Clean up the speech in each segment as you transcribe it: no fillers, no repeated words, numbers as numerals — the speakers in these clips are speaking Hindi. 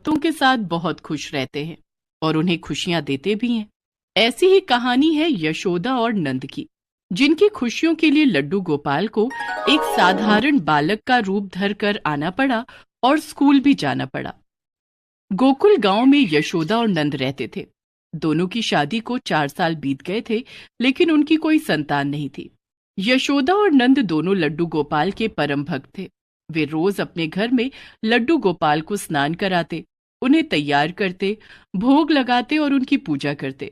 दोस्तों के साथ बहुत खुश रहते हैं और उन्हें खुशियां देते भी हैं। ऐसी ही कहानी है यशोदा और नंद की, जिनकी खुशियों के लिए लड्डू गोपाल को एक साधारण बालक का रूप धर कर आना पड़ा और स्कूल भी जाना पड़ा। गोकुल गांव में यशोदा और नंद रहते थे। दोनों की शादी को 4 साल बीत गए थे, लेकिन उनकी कोई संतान नहीं थी। यशोदा और नंद दोनों लड्डू गोपाल के परम भक्त थे। वे रोज अपने घर में लड्डू गोपाल को स्नान कराते, उन्हें तैयार करते, भोग लगाते और उनकी पूजा करते।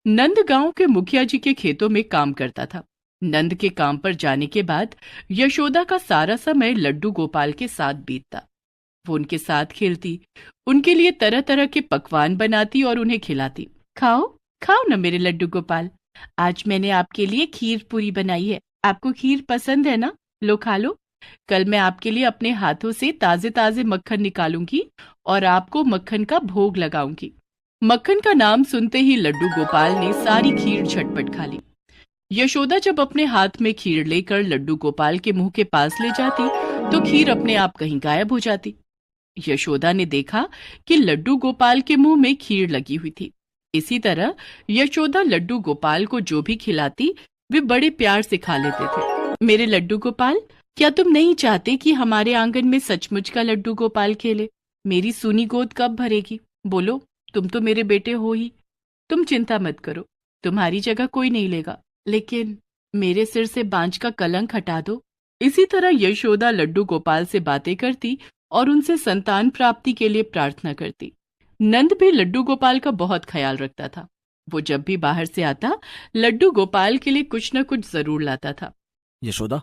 नंद गांव के मुखिया जी के खेतों में काम करता था। नंद के काम पर जाने के बाद यशोदा का सारा समय लड्डू गोपाल के साथ बीतता। वो उनके साथ खेलती, उनके लिए तरह तरह के पकवान बनाती और उन्हें खिलाती। खाओ खाओ ना मेरे लड्डू गोपाल, आज मैंने आपके लिए खीर पूरी बनाई है। आपको खीर पसंद है ना? लो खा लो। कल मैं आपके लिए अपने हाथों से ताजे ताजे मक्खन निकालूंगी और आपको मक्खन का भोग लगाऊंगी। मक्खन का नाम सुनते ही लड्डू गोपाल ने सारी खीर झटपट खा ली। यशोदा जब अपने हाथ में खीर लेकर लड्डू गोपाल के मुंह के पास ले जाती तो खीर अपने आप कहीं गायब हो जाती। यशोदा ने देखा कि लड्डू गोपाल के मुंह में खीर लगी हुई थी। इसी तरह यशोदा लड्डू गोपाल को जो भी खिलाती वे बड़े प्यार से खा लेते थे। मेरे लड्डू गोपाल, क्या तुम नहीं चाहते कि हमारे आंगन में सचमुच का लड्डू गोपाल खेले? मेरी सूनी गोद कब भरेगी? बोलो, तुम तो मेरे बेटे हो ही। तुम चिंता मत करो, तुम्हारी जगह कोई नहीं लेगा, लेकिन मेरे सिर से बांझ का कलंक हटा दो। इसी तरह यशोदा लड्डू गोपाल से बातें करती और उनसे संतान प्राप्ति के लिए प्रार्थना करती। नंद भी लड्डू गोपाल का बहुत ख्याल रखता था। वो जब भी बाहर से आता लड्डू गोपाल के लिए कुछ न कुछ जरूर लाता था। यशोदा,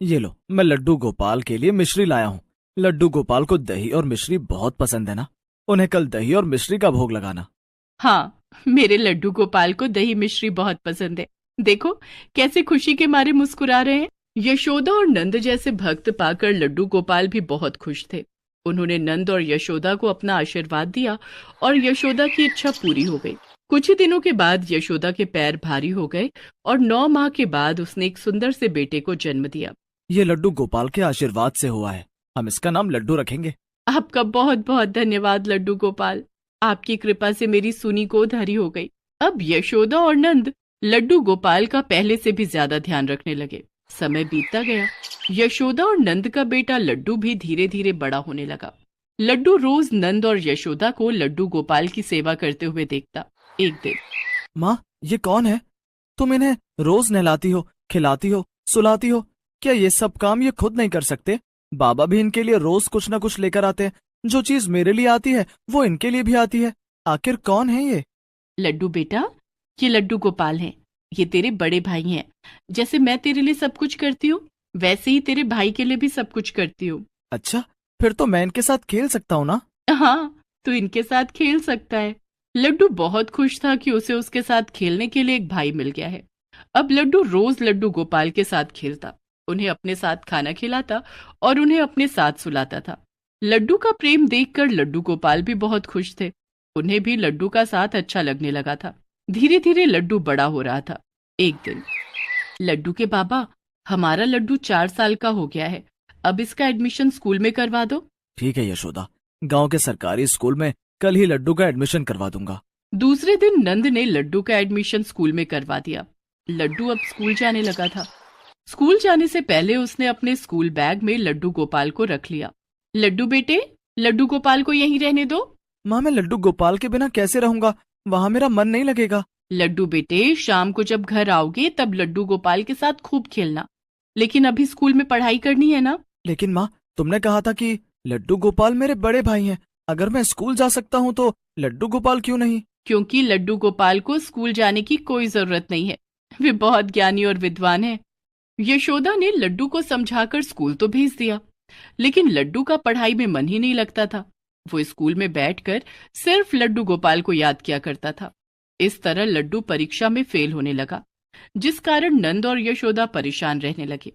ये लो, मैं लड्डू गोपाल के लिए मिश्री लाया हूँ। लड्डू गोपाल को दही और मिश्री बहुत पसंद है ना? उन्हें कल दही और मिश्री का भोग लगाना। हाँ, मेरे लड्डू गोपाल को दही मिश्री बहुत पसंद है। देखो कैसे खुशी के मारे मुस्कुरा रहे हैं। यशोदा और नंद जैसे भक्त पाकर लड्डू गोपाल भी बहुत खुश थे। उन्होंने नंद और यशोदा को अपना आशीर्वाद दिया और यशोदा की इच्छा पूरी हो गई। कुछ ही दिनों के बाद यशोदा के पैर भारी हो गए और 9 माह के बाद उसने एक सुंदर से बेटे को जन्म दिया। ये लड्डू गोपाल के आशीर्वाद से हुआ है। हम इसका नाम लड्डू रखेंगे। आपका बहुत बहुत धन्यवाद लड्डू गोपाल, आपकी कृपा से मेरी सूनी गोद हरी हो गई। अब यशोदा और नंद लड्डू गोपाल का पहले से भी ज्यादा ध्यान रखने लगे। समय बीतता गया। यशोदा और नंद का बेटा लड्डू भी धीरे धीरे बड़ा होने लगा। लड्डू रोज नंद और यशोदा को लड्डू गोपाल की सेवा करते हुए देखता। एक दिन, माँ, ये कौन है? तुम इन्हें रोज नहलाती हो, खिलाती हो, सुलाती हो। क्या ये सब काम ये खुद नहीं कर सकते? बाबा भी इनके लिए रोज कुछ न कुछ लेकर आते हैं। जो चीज मेरे लिए आती है वो इनके लिए भी आती है। आखिर कौन है ये? लड्डू बेटा, ये लड्डू गोपाल हैं। ये तेरे बड़े भाई हैं। जैसे मैं तेरे लिए सब कुछ करती हूँ, वैसे ही तेरे भाई के लिए भी सब कुछ करती हूँ। अच्छा, फिर तो मैं इनके साथ खेल सकता हूँ ना? हाँ, तू इनके साथ खेल सकता है। लड्डू बहुत खुश था कि उसे उसके साथ खेलने के लिए एक भाई मिल गया है। अब लड्डू रोज लड्डू गोपाल के साथ खेलता, उन्हें अपने साथ खाना खिलाता और उन्हें अपने साथ सुलाता था। लड्डू का प्रेम देखकर लड्डू गोपाल भी बहुत खुश थे। उन्हें भी लड्डू का साथ अच्छा लगने लगा था। धीरे धीरे लड्डू बड़ा हो रहा था। एक दिन, लड्डू के बाबा, हमारा लड्डू 4 साल का हो गया है, अब इसका एडमिशन स्कूल में करवा दो। ठीक है यशोदा, गांव के सरकारी स्कूल में कल ही लड्डू का एडमिशन करवा दूंगा। दूसरे दिन नंद ने लड्डू का एडमिशन स्कूल में करवा दिया। लड्डू अब स्कूल जाने लगा था। स्कूल जाने से पहले उसने अपने स्कूल बैग में लड्डू गोपाल को रख लिया। लड्डू बेटे, लड्डू गोपाल को यहीं रहने दो। माँ, मैं लड्डू गोपाल के बिना कैसे रहूंगा? वहाँ मेरा मन नहीं लगेगा। लड्डू बेटे, शाम को जब घर आओगे तब लड्डू गोपाल के साथ खूब खेलना, लेकिन अभी स्कूल में पढ़ाई करनी है ना। लेकिन माँ, तुमने कहा था कि लड्डू गोपाल मेरे बड़े भाई हैं। अगर मैं स्कूल जा सकता हूँ तो लड्डू गोपाल क्यों नहीं? क्योंकि लड्डू गोपाल को स्कूल जाने की कोई जरूरत नहीं है। वे बहुत ज्ञानी और विद्वान हैं। यशोदा ने लड्डू को समझाकर स्कूल तो भेज दिया, लेकिन लड्डू का पढ़ाई में मन ही नहीं लगता था। वो स्कूल में बैठकर सिर्फ लड्डू गोपाल को याद किया करता था। इस तरह लड्डू परीक्षा में फेल होने लगा, जिस कारण नंद और यशोदा परेशान रहने लगे।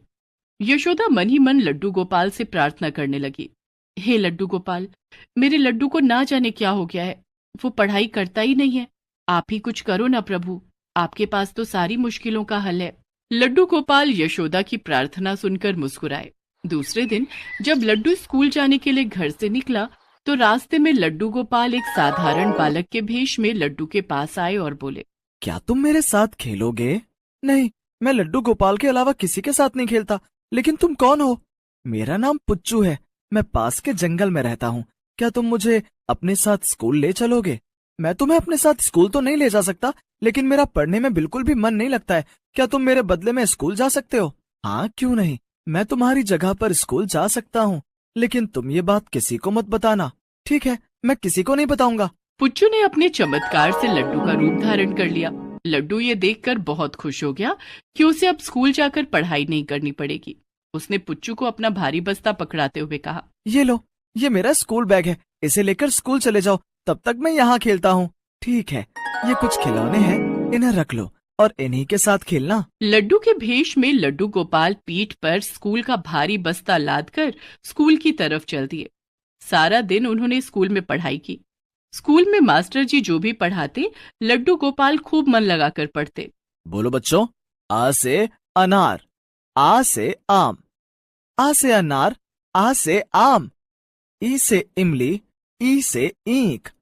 यशोदा मन ही मन लड्डू गोपाल से प्रार्थना करने लगी, हे लड्डू गोपाल, मेरे लड्डू को ना जाने क्या हो गया है, वो पढ़ाई करता ही नहीं है। आप ही कुछ करो ना प्रभु, आपके पास तो सारी मुश्किलों का हल है। लड्डू गोपाल यशोदा की प्रार्थना सुनकर मुस्कुराए। दूसरे दिन जब लड्डू स्कूल जाने के लिए घर से निकला तो रास्ते में लड्डू गोपाल एक साधारण बालक के भेष में लड्डू के पास आए और बोले, क्या तुम मेरे साथ खेलोगे? नहीं, मैं लड्डू गोपाल के अलावा किसी के साथ नहीं खेलता। लेकिन तुम कौन हो? मेरा नाम पुच्चू है। मैं पास के जंगल में रहता हूँ। क्या तुम मुझे अपने साथ स्कूल ले चलोगे? मैं तुम्हें अपने साथ स्कूल तो नहीं ले जा सकता, लेकिन मेरा पढ़ने में बिल्कुल भी मन नहीं लगता है। क्या तुम मेरे बदले में स्कूल जा सकते हो? हाँ, क्यों नहीं, मैं तुम्हारी जगह पर स्कूल जा सकता हूँ। लेकिन तुम ये बात किसी को मत बताना। ठीक है, मैं किसी को नहीं बताऊंगा। पुच्चू ने अपने चमत्कार से लड्डू का रूप धारण कर लिया। लड्डू ये देखकर बहुत खुश हो गया कि उसे अब स्कूल जाकर पढ़ाई नहीं करनी पड़ेगी। उसने पुच्चू को अपना भारी बस्ता पकड़ाते हुए कहा, ये लो, ये मेरा स्कूल बैग है। इसे लेकर स्कूल चले जाओ, तब तक मैं यहाँ खेलता हूँ। ठीक है, ये कुछ खिलौने हैं, इन्हें रख लो और इन्हीं के साथ खेलना। लड्डू के भेष में लड्डू गोपाल पीठ पर स्कूल का भारी बस्ता लादकर स्कूल की तरफ चल दिए। सारा दिन उन्होंने स्कूल में पढ़ाई की। स्कूल में मास्टर जी जो भी पढ़ाते, लड्डू गोपाल खूब मन लगाकर पढ़ते। बोलो बच्चों, आ से अनार, आ से आम, आ से अनार, आ से आम, ई से इमली, ई से ईंख,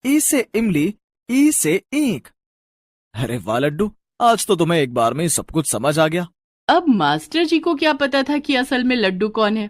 ई से इमली, ई से ईंख। अरे वाह लड्डू, आज तो तुम्हें एक बार में ही सब कुछ समझ आ गया। अब मास्टर जी को क्या पता था कि असल में लड्डू कौन है।